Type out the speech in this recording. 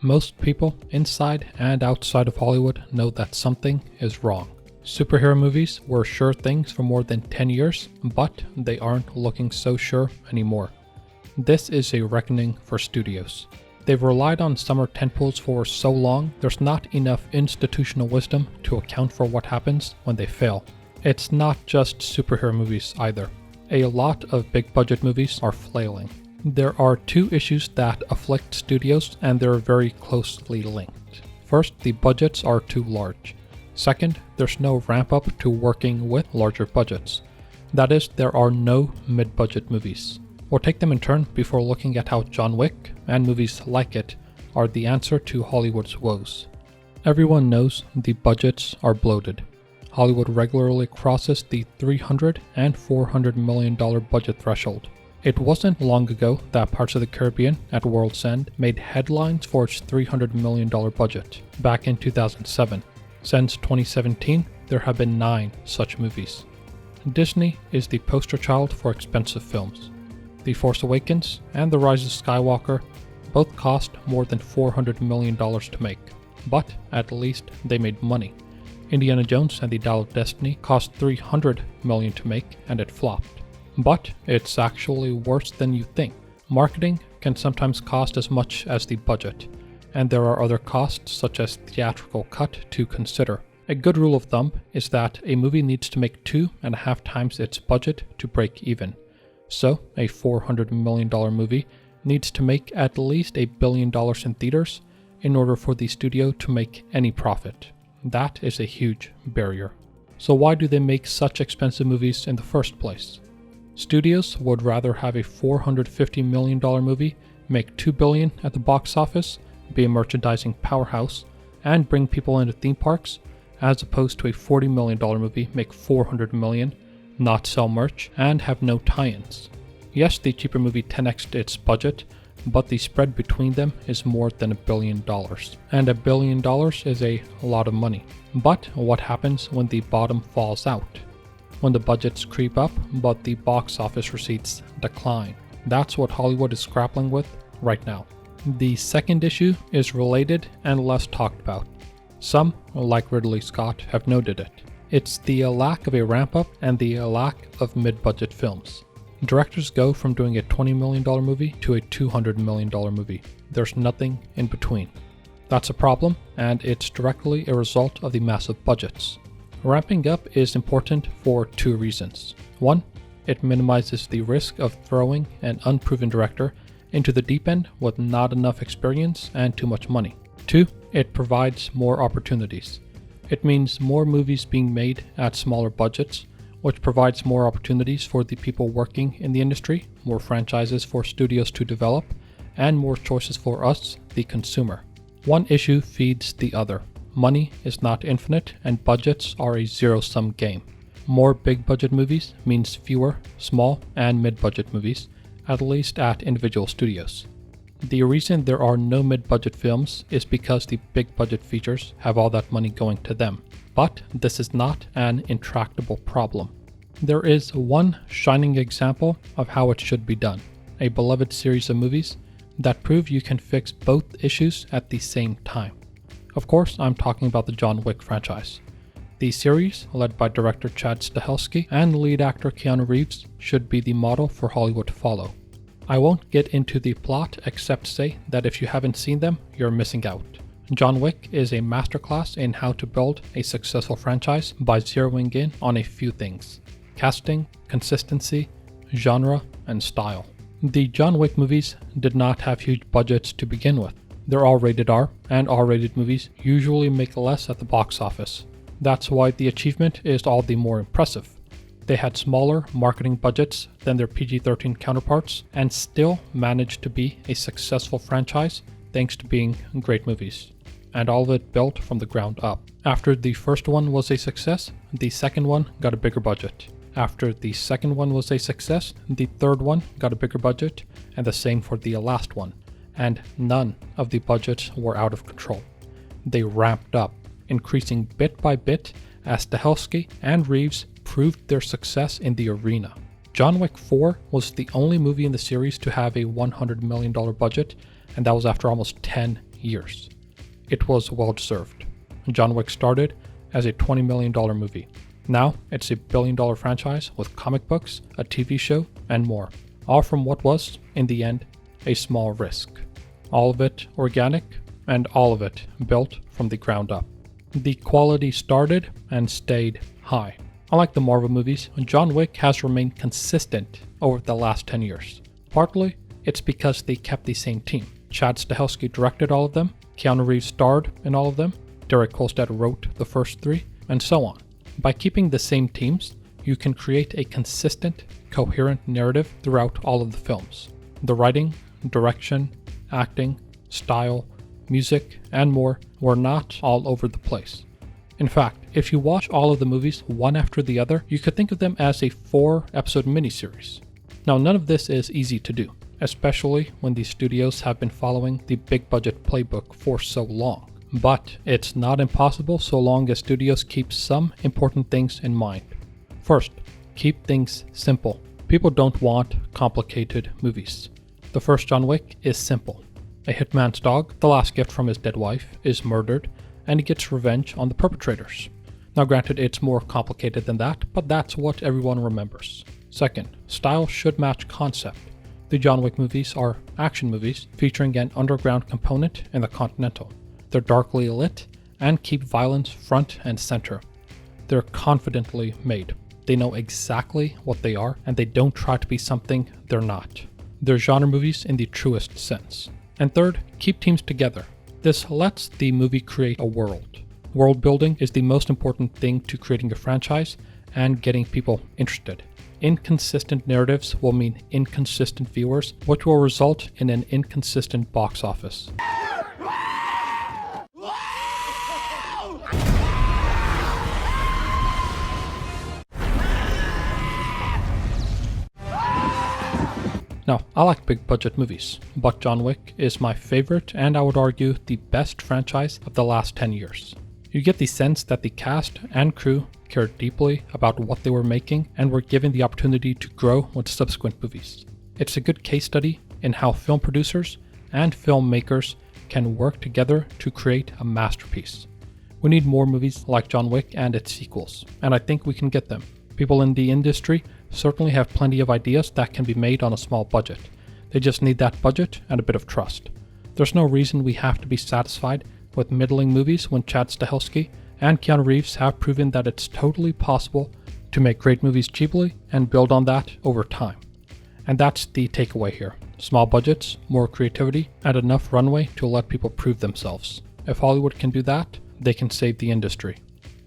Most people inside and outside of Hollywood know that something is wrong. Superhero movies were sure things for more than 10 years, but they aren't looking so sure anymore. This is a reckoning for studios. They've relied on summer tentpoles for so long, there's not enough institutional wisdom to account for what happens when they fail. It's not just superhero movies either. A lot of big budget movies are flailing. There are two issues that afflict studios, and they're very closely linked. First, the budgets are too large. Second, there's no ramp up to working with larger budgets. That is, there are no mid-budget movies. We'll take them in turn before looking at how John Wick, and movies like it, are the answer to Hollywood's woes. Everyone knows the budgets are bloated. Hollywood regularly crosses the $300 and $400 million budget threshold. It wasn't long ago that Parts of the Caribbean at World's End made headlines for its $300 million budget, back in 2007. Since 2017, there have been 9 such movies. Disney is the poster child for expensive films. The Force Awakens and The Rise of Skywalker both cost more than $400 million to make, but at least they made money. Indiana Jones and the Dial of Destiny cost $300 million to make, and it flopped. But it's actually worse than you think. Marketing can sometimes cost as much as the budget, and there are other costs such as theatrical cut to consider. A good rule of thumb is that a movie needs to make 2.5 times its budget to break even. So, a $400 million movie needs to make at least $1 billion in theaters in order for the studio to make any profit. That is a huge barrier. So why do they make such expensive movies in the first place? Studios would rather have a $450 million movie make $2 billion at the box office, be a merchandising powerhouse, and bring people into theme parks, as opposed to a $40 million movie make $400 million, not sell merch, and have no tie-ins. Yes, the cheaper movie 10x'd its budget, but the spread between them is more than $1 billion. And $1 billion is a lot of money. But what happens when the bottom falls out? When the budgets creep up, but the box office receipts decline. That's what Hollywood is grappling with right now. The second issue is related and less talked about. Some, like Ridley Scott, have noted it. It's the lack of a ramp-up and the lack of mid-budget films. Directors go from doing a $20 million movie to a $200 million movie. There's nothing in between. That's a problem, and it's directly a result of the massive budgets. Ramping up is important for 2 reasons. 1, it minimizes the risk of throwing an unproven director into the deep end with not enough experience and too much money. 2, it provides more opportunities. It means more movies being made at smaller budgets, which provides more opportunities for the people working in the industry, more franchises for studios to develop, and more choices for us, the consumer. One issue feeds the other. Money is not infinite, and budgets are a zero-sum game. More big-budget movies means fewer small and mid-budget movies, at least at individual studios. The reason there are no mid-budget films is because the big-budget features have all that money going to them. But this is not an intractable problem. There is one shining example of how it should be done. A beloved series of movies that prove you can fix both issues at the same time. Of course, I'm talking about the John Wick franchise. The series, led by director Chad Stahelski and lead actor Keanu Reeves, should be the model for Hollywood to follow. I won't get into the plot except say that if you haven't seen them, you're missing out. John Wick is a masterclass in how to build a successful franchise by zeroing in on a few things: casting, consistency, genre, and style. The John Wick movies did not have huge budgets to begin with. They're all rated R, and R-rated movies usually make less at the box office. That's why the achievement is all the more impressive. They had smaller marketing budgets than their PG-13 counterparts, and still managed to be a successful franchise thanks to being great movies. And all of it built from the ground up. After the first one was a success, the second one got a bigger budget. After the second one was a success, the third one got a bigger budget, and the same for the last one. And none of the budgets were out of control. They ramped up, increasing bit by bit as Stahelski and Reeves proved their success in the arena. John Wick 4 was the only movie in the series to have a $100 million budget, and that was after almost 10 years. It was well deserved. John Wick started as a $20 million movie. Now it's a $1 billion franchise with comic books, a TV show, and more, all from what was, in the end, a small risk. All of it organic, and all of it built from the ground up. The quality started and stayed high. Unlike the Marvel movies, John Wick has remained consistent over the last 10 years. Partly, it's because they kept the same team. Chad Stahelski directed all of them, Keanu Reeves starred in all of them, Derek Kolstad wrote the first 3, and so on. By keeping the same teams, you can create a consistent, coherent narrative throughout all of the films. The writing, direction, acting, style, music, and more were not all over the place. In fact, if you watch all of the movies one after the other, you could think of them as a 4-episode miniseries. Now, none of this is easy to do, especially when the studios have been following the big budget playbook for so long. But it's not impossible so long as studios keep some important things in mind. First, keep things simple. People don't want complicated movies. The first John Wick is simple. A hitman's dog, the last gift from his dead wife, is murdered, and he gets revenge on the perpetrators. Now granted, it's more complicated than that, but that's what everyone remembers. Second, style should match concept. The John Wick movies are action movies featuring an underground component in the Continental. They're darkly lit and keep violence front and center. They're confidently made. They know exactly what they are, and they don't try to be something they're not. They're genre movies in the truest sense. And third, keep teams together. This lets the movie create a world. World building is the most important thing to creating a franchise and getting people interested. Inconsistent narratives will mean inconsistent viewers, which will result in an inconsistent box office. Now, I like big budget movies, but John Wick is my favorite and I would argue the best franchise of the last 10 years. You get the sense that the cast and crew cared deeply about what they were making and were given the opportunity to grow with subsequent movies. It's a good case study in how film producers and filmmakers can work together to create a masterpiece. We need more movies like John Wick and its sequels, and I think we can get them. People in the industry certainly have plenty of ideas that can be made on a small budget. They just need that budget and a bit of trust. There's no reason we have to be satisfied with middling movies when Chad Stahelski and Keanu Reeves have proven that it's totally possible to make great movies cheaply and build on that over time. And that's the takeaway here. Small budgets, more creativity, and enough runway to let people prove themselves. If Hollywood can do that, they can save the industry.